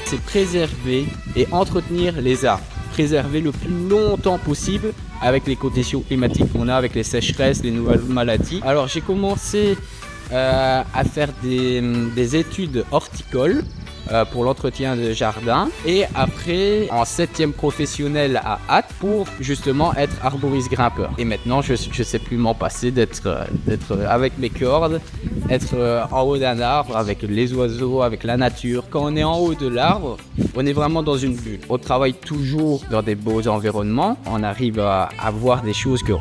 c'est préserver et entretenir les arbres. Préserver le plus longtemps possible avec les conditions climatiques qu'on a, avec les sécheresses, les nouvelles maladies. Alors j'ai commencé à faire des études horticoles pour l'entretien de jardin et après en 7e professionnel à Ath pour justement être arboriste grimpeur. Et maintenant je sais plus m'en passer d'être avec mes cordes, être en haut d'un arbre avec les oiseaux, avec la nature. Quand on est en haut de l'arbre, on est vraiment dans une bulle. On travaille toujours dans des beaux environnements, on arrive à voir des choses que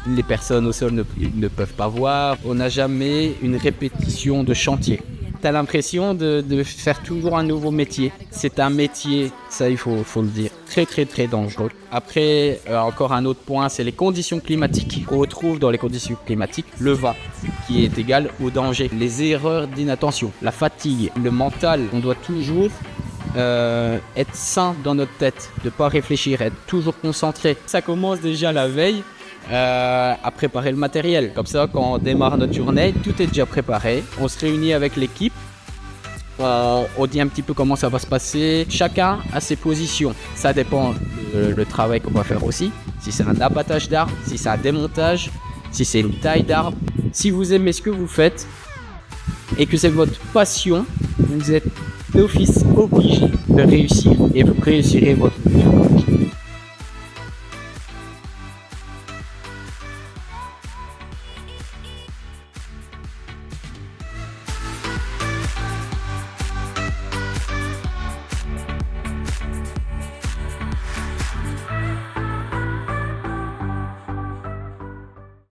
les personnes au sol ne peuvent pas voir. On n'a jamais une répétition de chantier. Tu as l'impression de faire toujours un nouveau métier. C'est un métier, ça il faut le dire, très dangereux. Après, encore un autre point, c'est les conditions climatiques. On retrouve dans les conditions climatiques le vent qui est égal au danger. Les erreurs d'inattention, la fatigue, le mental, on doit toujours être sain dans notre tête, de ne pas réfléchir, être toujours concentré. Ça commence déjà la veille. À préparer le matériel. Comme ça, quand on démarre notre journée, tout est déjà préparé. On se réunit avec l'équipe. On dit un petit peu comment ça va se passer. Chacun a ses positions. Ça dépend le travail qu'on va faire aussi. Si c'est un abattage d'arbres, si c'est un démontage, si c'est une taille d'arbre. Si vous aimez ce que vous faites et que c'est votre passion, vous êtes d'office obligé de réussir et vous réussirez votre